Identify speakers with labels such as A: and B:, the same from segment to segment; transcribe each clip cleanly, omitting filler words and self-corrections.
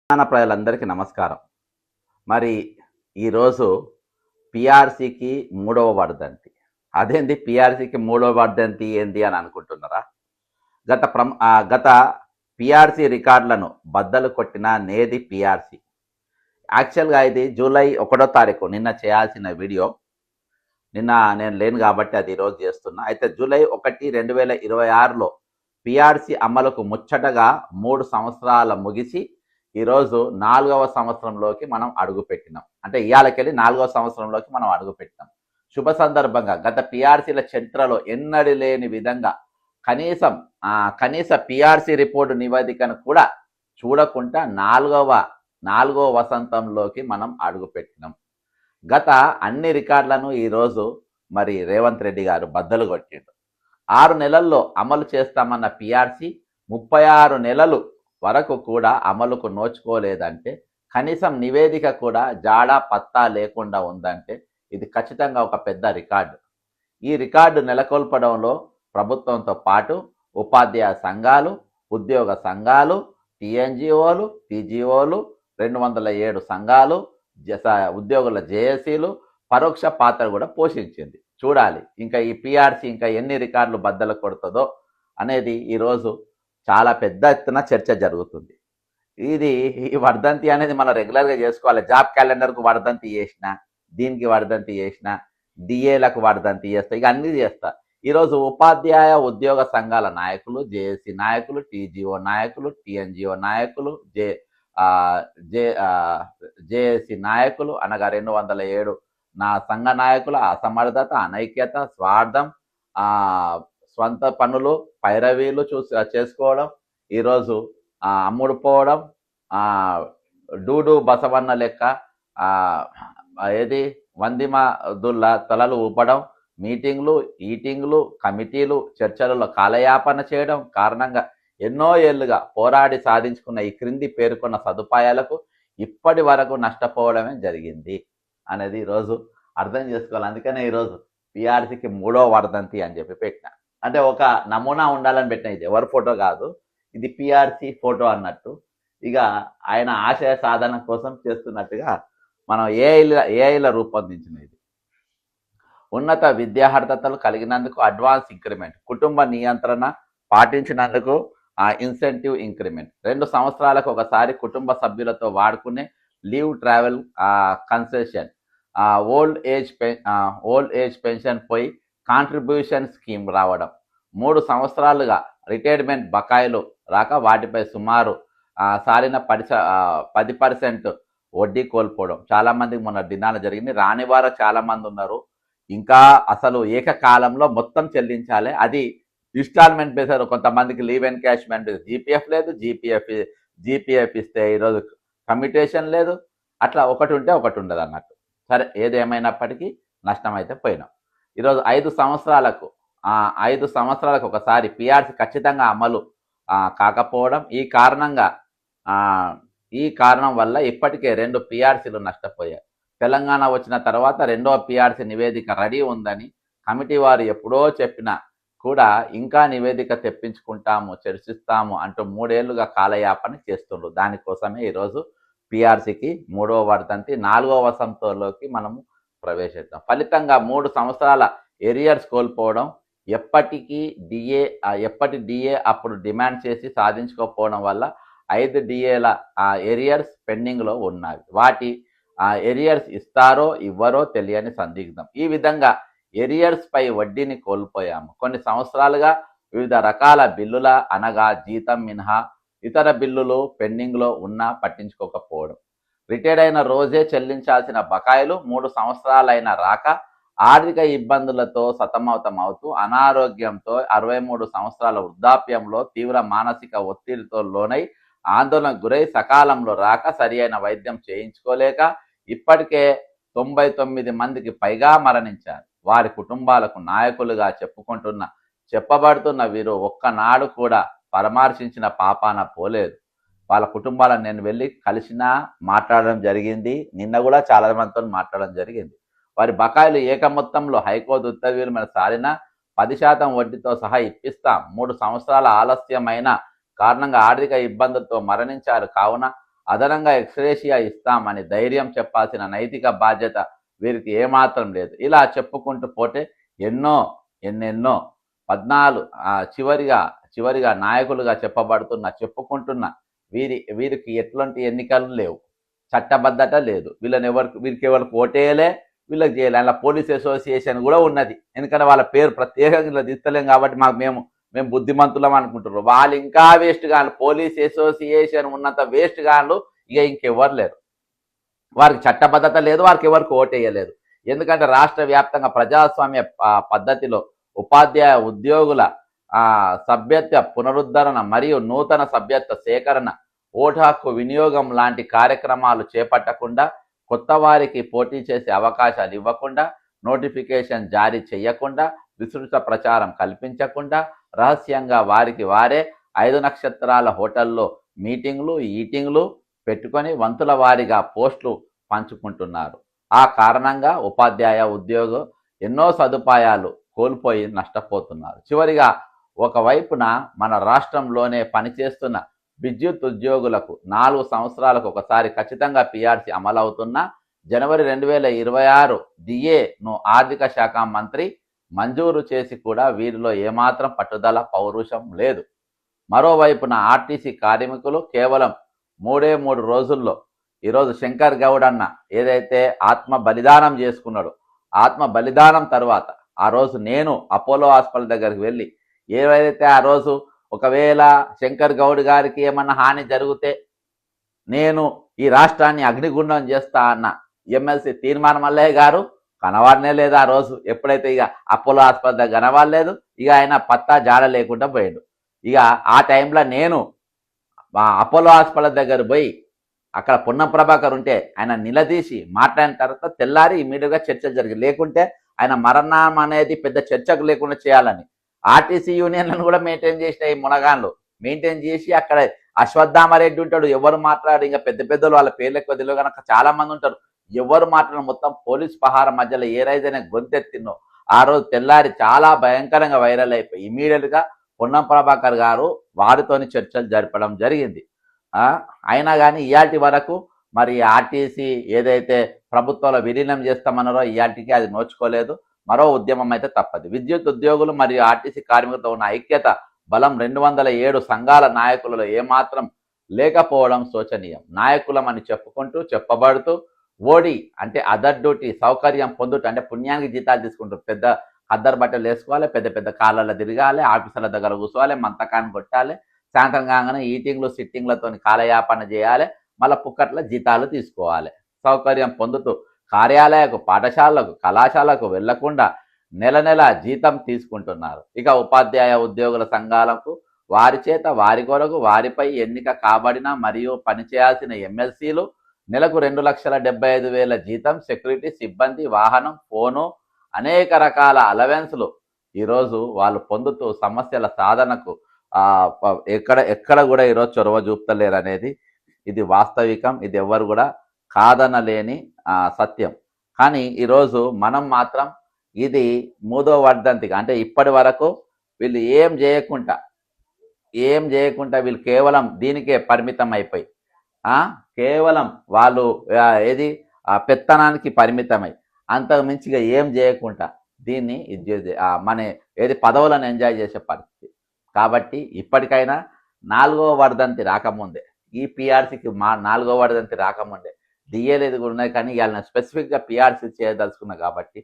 A: తెలంగాణ ప్రజలందరికీ నమస్కారం. మరి ఈరోజు పిఆర్సీకి మూడవ వర్ధంతి. అదేంది పిఆర్సీకి మూడవ వర్ధంతి ఏంది అని అనుకుంటున్నారా? గత పిఆర్సీ రికార్డులను బద్దలు కొట్టిన నేది పిఆర్సీ. యాక్చువల్గా ఇది జూలై 1వ తారీఖు నిన్న చేయాల్సిన వీడియో. నిన్న నేను లేను కాబట్టి అది ఈరోజు చేస్తున్నా. అయితే జూలై 1, 2026లో పిఆర్సీ అమలుకు ముచ్చటగా 3 సంవత్సరాల ముగిసి ఈరోజు 4వ సంవత్సరంలోకి మనం అడుగుపెట్టినాం. అంటే ఇవాళకెళ్ళి 4వ సంవత్సరంలోకి మనం అడుగుపెట్టినాం. శుభ సందర్భంగా గత పిఆర్సీల చరిత్రలో ఎన్నడూ లేని విధంగా కనీస పిఆర్సీ రిపోర్టు నివేదికను కూడా చూడకుండా నాలుగవ వసంతంలోకి మనం అడుగుపెట్టినాం. గత అన్ని రికార్డులను ఈరోజు మరి రేవంత్ రెడ్డి గారు బద్దలు కొట్టిండు. 6 నెలల్లో అమలు చేస్తామన్న పిఆర్సీ 36 నెలలు వరకు కూడా అమలుకు నోచుకోలేదంటే, కనీసం నివేదిక కూడా జాడా పత్తా లేకుండా ఉందంటే ఇది ఖచ్చితంగా ఒక పెద్ద రికార్డు. ఈ రికార్డు నెలకొల్పడంలో ప్రభుత్వంతో పాటు ఉపాధ్యాయ సంఘాలు, ఉద్యోగ సంఘాలు, టీఎన్జిఓలు, టీజీఓలు, 207 సంఘాలు, ఉద్యోగుల జేఏసీలు పరోక్ష పాత్ర కూడా పోషించింది. చూడాలి ఇంకా ఈ పిఆర్సీ ఇంకా ఎన్ని రికార్డులు బద్దలు కొడుతుందో అనేది ఈరోజు చాలా పెద్ద ఎత్తున చర్చ జరుగుతుంది. ఈ వర్ధంతి అనేది మనం రెగ్యులర్గా చేసుకోవాలి. జాబ్ క్యాలెండర్కు వర్ధంతి చేసిన, దీనికి వర్ధంతి చేసిన, డిఏలకు వర్ధంతి చేస్తా, ఇక అన్నీ చేస్తా. ఈరోజు ఉపాధ్యాయ ఉద్యోగ సంఘాల నాయకులు, జేఏసీ నాయకులు, టీజీఓ నాయకులు, టీఎన్జిఓ నాయకులు, జేఏసీ నాయకులు అనగా 207 నా సంఘ నాయకుల అసమర్థత, అనైక్యత, స్వార్థం, స్వంత పనులు, పైరవీలు చేసుకోవడం, ఈరోజు అమ్ముడుపోవడం, డూడు బసవన్న లెక్క వందిమదుల్ల తలలు ఊపడం, మీటింగ్లు, ఈటింగ్లు, కమిటీలు, చర్చలలో కాలయాపన చేయడం కారణంగా ఎన్నో ఏళ్లుగా పోరాడి సాధించుకున్న ఈ క్రింది పేర్కొన్న సదుపాయాలకు ఇప్పటి వరకు నష్టపోవడమే జరిగింది అనేది ఈరోజు అర్థం చేసుకోవాలి. అందుకనే ఈరోజు పిఆర్సీకి 3వ వర్ధంతి అని చెప్పి పెట్టిన. అంటే ఒక నమూనా ఉండాలని పెట్టిన. ఇది ఎవరి ఫోటో కాదు, ఇది పిఆర్సీ ఫోటో అన్నట్టు. ఇక ఆయన ఆశయ సాధన కోసం చేస్తున్నట్టుగా మనం ఏఐల రూపొందించిన ఇది. ఉన్నత విద్యార్హతలు కలిగినందుకు అడ్వాన్స్ ఇంక్రిమెంట్, కుటుంబ నియంత్రణ పాటించినందుకు ఇన్సెంటివ్ ఇంక్రిమెంట్, 2 సంవత్సరాలకు ఒకసారి కుటుంబ సభ్యులతో వాడుకునే leave travel concession, old age pension పోయి కాంట్రిబ్యూషన్ స్కీమ్ రావడం, 3 సంవత్సరాలుగా రిటైర్మెంట్ బకాయిలు రాక వాటిపై సుమారు సాలిన 10% వడ్డీ కోల్పోవడం. చాలామందికి మొన్న డిన్నాలు జరిగింది. రాని వారు చాలామంది ఉన్నారు. ఇంకా అసలు ఏకకాలంలో మొత్తం చెల్లించాలి, అది ఇన్స్టాల్మెంట్ బేసారు. కొంతమందికి లీవ్ ఎన్కాష్మెంట్, జీపీఎఫ్ లేదు, జీపీఎఫ్ ఇస్తే ఈరోజు కమ్యూటేషన్ లేదు. అట్లా ఒకటి ఉంటే ఒకటి ఉండదు అన్నట్టు. సరే, ఏదేమైనప్పటికీ నష్టం అయితే పోయినాం. ఈరోజు 5 సంవత్సరాలకు ఒకసారి పిఆర్సీ ఖచ్చితంగా అమలు కాకపోవడం, ఈ కారణం వల్ల ఇప్పటికే 2 పిఆర్సీలు నష్టపోయాయి. తెలంగాణ వచ్చిన తర్వాత 2వ పిఆర్సీ నివేదిక రెడీ ఉందని కమిటీ వారు ఎప్పుడో చెప్పినా కూడా ఇంకా నివేదిక తెప్పించుకుంటాము, చర్చిస్తాము అంటూ 3 ఏళ్లుగా కాలయాపన చేస్తుండ్రు. దానికోసమే ఈరోజు పిఆర్సీకి 3వ వర్ధంతి 4వ వసంతంలోకి మనము ప్రవేశిద్దాం. ఫలితంగా 3 సంవత్సరాల ఎరియర్స్ కోల్పోవడం, ఎప్పటి డిఏ అప్పుడు డిమాండ్ చేసి సాధించుకోకపోవడం వల్ల 5 డిఏల ఎరియర్స్ పెండింగ్లో ఉన్నాయి. వాటి ఎరియర్స్ ఇస్తారో ఇవ్వరో తెలియని సందిగ్ధం. ఈ విధంగా ఎరియర్స్ పై వడ్డీని కోల్పోయాము. కొన్ని సంవత్సరాలుగా వివిధ రకాల బిల్లుల అనగా జీతం మినహా ఇతర బిల్లులు పెండింగ్లో ఉన్నా పట్టించుకోకపోవడం, రిటైర్డ్ అయిన రోజే చెల్లించాల్సిన బకాయిలు 3 సంవత్సరాలైనా రాక ఆర్థిక ఇబ్బందులతో సతమతమవుతూ అనారోగ్యంతో 63 సంవత్సరాల వృద్ధాప్యంలో తీవ్ర మానసిక ఒత్తిడితో లోనై ఆందోళనకు గురై సకాలంలో రాక సరి అయిన వైద్యం చేయించుకోలేక ఇప్పటికే 99 మందికి పైగా మరణించారు. వారి కుటుంబాలకు నాయకులుగా చెప్పబడుతున్న వీరు ఒక్కనాడు కూడా పరామర్శించిన పాపాన పోలేదు. వాళ్ళ కుటుంబాలను నేను వెళ్ళి కలిసినా మాట్లాడడం జరిగింది. నిన్న కూడా చాలా మందితో మాట్లాడడం జరిగింది. వారి బకాయిలు ఏకమొత్తంలో హైకోర్టు ఉత్తర్వుల మీద సారిన 10% వడ్డీతో సహా ఇప్పిస్తాం. 3 సంవత్సరాల ఆలస్యమైన కారణంగా ఆర్థిక ఇబ్బందులతో మరణించారు. కావున అదనంగా ఎక్స్‌గ్రేషియా ఇస్తామని ధైర్యం చెప్పాల్సిన నైతిక బాధ్యత వీరికి ఏమాత్రం లేదు. ఇలా చెప్పుకుంటూ పోతే ఎన్నో ఎన్నెన్నో 14 చివరిగా నాయకులుగా చెప్పుకుంటున్న వీరికి ఎట్లాంటి ఎన్నికలు లేవు. చట్టబద్ధత లేదు. వీరికి ఎవరికి ఓటేయలే, వీళ్ళకి చేయలే. అలా పోలీస్ అసోసియేషన్ కూడా ఉన్నది. ఎందుకంటే వాళ్ళ పేరు ప్రత్యేకంగా ఇలా తీస్తలేం కాబట్టి మేము బుద్ధిమంతులం అనుకుంటున్నారు. వాళ్ళు ఇంకా వేస్ట్ గాను. పోలీస్ అసోసియేషన్ ఉన్నంత వేస్ట్ గాను ఇక ఇంకెవ్వరు లేరు. వారికి చట్టబద్ధత లేదు, వారికి ఎవరికి ఓటేయలేదు. ఎందుకంటే రాష్ట్ర వ్యాప్తంగా ప్రజాస్వామ్య పద్ధతిలో ఉపాధ్యాయ ఉద్యోగుల సభ్యత్వ పునరుద్ధరణ మరియు నూతన సభ్యత్వ సేకరణ, ఓటు హక్కు వినియోగం లాంటి కార్యక్రమాలు చేపట్టకుండా, కొత్త వారికి పోటీ చేసే అవకాశాలు ఇవ్వకుండా, నోటిఫికేషన్ జారీ చేయకుండా, విస్తృత ప్రచారం కల్పించకుండా, రహస్యంగా వారికి వారే 5 నక్షత్రాల హోటల్లో మీటింగ్లు ఈటింగ్లు పెట్టుకొని వంతుల వారీగా పోస్టులు పంచుకుంటున్నారు. ఆ కారణంగా ఉపాధ్యాయ ఉద్యోగం ఎన్నో సదుపాయాలు కోల్పోయి నష్టపోతున్నారు. చివరిగా ఒకవైపున మన రాష్ట్రంలోనే పనిచేస్తున్న విద్యుత్ ఉద్యోగులకు 4 సంవత్సరాలకు ఒకసారి ఖచ్చితంగా పిఆర్సీ అమలవుతున్న జనవరి 2026 డిఏను ఆర్థిక శాఖ మంత్రి మంజూరు చేసి కూడా వీరిలో ఏమాత్రం పట్టుదల పౌరుషం లేదు. మరోవైపున ఆర్టీసీ కార్మికులు కేవలం 3 రోజుల్లో ఈరోజు శంకర్ గౌడ్ అన్న ఏదైతే ఆత్మ బలిదానం చేసుకున్నాడో, ఆత్మ బలిదానం తర్వాత ఆ రోజు నేను అపోలో హాస్పిటల్ దగ్గరికి వెళ్ళి ఏవైతే ఆ రోజు ఒకవేళ శంకర్ గౌడ్ గారికి ఏమన్నా హాని జరిగితే నేను ఈ రాష్ట్రాన్ని అగ్నిగుండం చేస్తా అన్న ఎమ్మెల్సీ తీర్మానం మల్లయ్య గారు కనవాడనే లేదు. ఆ రోజు ఎప్పుడైతే ఇక అపోలో హాస్పిటల్ దగ్గర కనవాడలేదు, ఇక ఆయన పత్తా జాడ లేకుండా పోయాడు. ఇక ఆ టైంలో నేను అపోలో హాస్పిటల్ దగ్గర పోయి అక్కడ పున్నం ప్రభాకర్ ఉంటే ఆయన నిలదీసి మాట్లాడిన తర్వాత తెల్లారి ఇమీడియట్గా చర్చ జరిగింది. లేకుంటే ఆయన మరణం అనేది పెద్ద చర్చకు లేకుండా చేయాలని ఆర్టీసీ యూనియన్లను కూడా మెయింటైన్ చేసిన ఈ మునగాన్లు మెయింటైన్ చేసి అక్కడ అశ్వత్థామరెడ్డి ఉంటాడు, ఎవరు మాట్లాడు, ఇంకా పెద్ద పెద్దలు వాళ్ళ పేర్లు ఎక్కువ తెలియదు కనుక చాలా మంది ఉంటారు, ఎవరు మాట్లాడు మొత్తం పోలీస్ పహార మధ్యలో ఏ రైజైనా గొంతెత్తినో ఆ రోజు తెల్లారి చాలా భయంకరంగా వైరల్ అయిపోయి ఇమీడియట్గా పొన్నం ప్రభాకర్ గారు వారితోని చర్చలు జరపడం జరిగింది. అయినా కానీ ఇయాటి వరకు మరి ఆర్టీసీ ఏదైతే ప్రభుత్వంలో విలీనం చేస్తామన్నారో ఇయాటికి అది నోచుకోలేదు. మరో ఉద్యమం అయితే తప్పదు. విద్యుత్ ఉద్యోగులు మరియు ఆర్టీసీ కార్మికులతో ఉన్న ఐక్యత బలం 207 సంఘాల నాయకులలో ఏమాత్రం లేకపోవడం శోచనీయం. నాయకులమని చెప్పబడుతూ ఓడి అంటే అదర్ డ్యూటీ సౌకర్యం పొందుట అంటే పుణ్యానికి జీతాలు తీసుకుంటారు. పెద్ద అద్దరు బట్టలు వేసుకోవాలి, పెద్ద పెద్ద కాళ్ళలో తిరగాలి, ఆఫీసుల దగ్గర కూర్చోవాలి, మంతకాన్ని కొట్టాలి, సాయంత్రం కాగానే ఈటింగ్లు సిట్టింగ్లతో కాలయాపన చేయాలి, మళ్ళీ పుక్కట్ల జీతాలు తీసుకోవాలి. సౌకర్యం పొందుతూ కార్యాలయాలకు, పాఠశాలకు, కళాశాలకు వెళ్లకుండా నెల జీతం తీసుకుంటున్నారు. ఇక ఉపాధ్యాయ ఉద్యోగుల సంఘాలకు వారి చేత వారి కొరకు వారిపై ఎన్నిక కాబడిన మరియు పనిచేయాల్సిన ఎమ్మెల్సీలు నెలకు 2,75,000 జీతం, సెక్యూరిటీ సిబ్బంది, వాహనం, ఫోను, అనేక రకాల అలవెన్స్లు ఈరోజు వాళ్ళు పొందుతూ సమస్యల సాధనకు ఎక్కడ కూడా ఈరోజు చొరవ చూపుతలేరు అనేది ఇది వాస్తవికం. ఇది ఎవరు కూడా కాదనలేని సత్యం. కానీ ఈరోజు మనం మాత్రం ఇది 3వ వర్ధంతిగా అంటే ఇప్పటి వరకు వీళ్ళు ఏం చేయకుండా వీళ్ళు కేవలం దీనికే పరిమితం అయిపోయి కేవలం వాళ్ళు ఏది పెత్తనానికి పరిమితమై అంతకు మించిగా ఏం చేయకుండా దీన్ని మన ఏది పదవులను ఎంజాయ్ చేసే పరిస్థితి. కాబట్టి ఇప్పటికైనా 4వ వర్ధంతి రాకముందే ఈ పిఆర్సీకి 4వ వర్ధంతి రాకముందే డిఏలేదు కూడా ఉన్నాయి, కానీ వాళ్ళని స్పెసిఫిక్గా పిఆర్సీ చేయదలుచుకున్నా కాబట్టి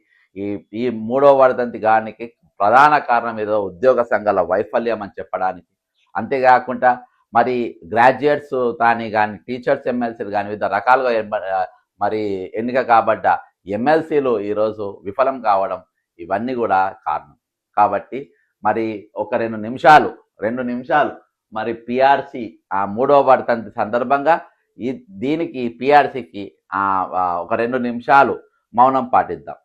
A: ఈ 3వ వర్ధంతి గానికి ప్రధాన కారణం ఏదో ఉద్యోగ సంఘాల వైఫల్యం అని చెప్పడానికి. అంతేకాకుండా మరి గ్రాడ్యుయేట్స్ కానీ టీచర్స్ ఎమ్మెల్సీలు కానీ వివిధ రకాలుగా మరి ఎన్నిక కాబడ్డ ఎమ్మెల్సీలు ఈరోజు విఫలం కావడం ఇవన్నీ కూడా కారణం. కాబట్టి మరి ఒక 2 నిమిషాలు మరి పిఆర్సీ 3వ వర్ధంతి సందర్భంగా దీనికి పిఆర్సీకి ఒక 2 నిమిషాలు మౌనం పాటిద్దాం.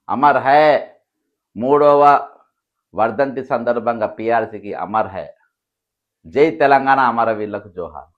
A: అమర్ హై మూడవ వర్ధంతి సందర్భంగా పిఆర్సీకి అమర్ హై. జై తెలంగాణ అమరవీరులకు జోహార్.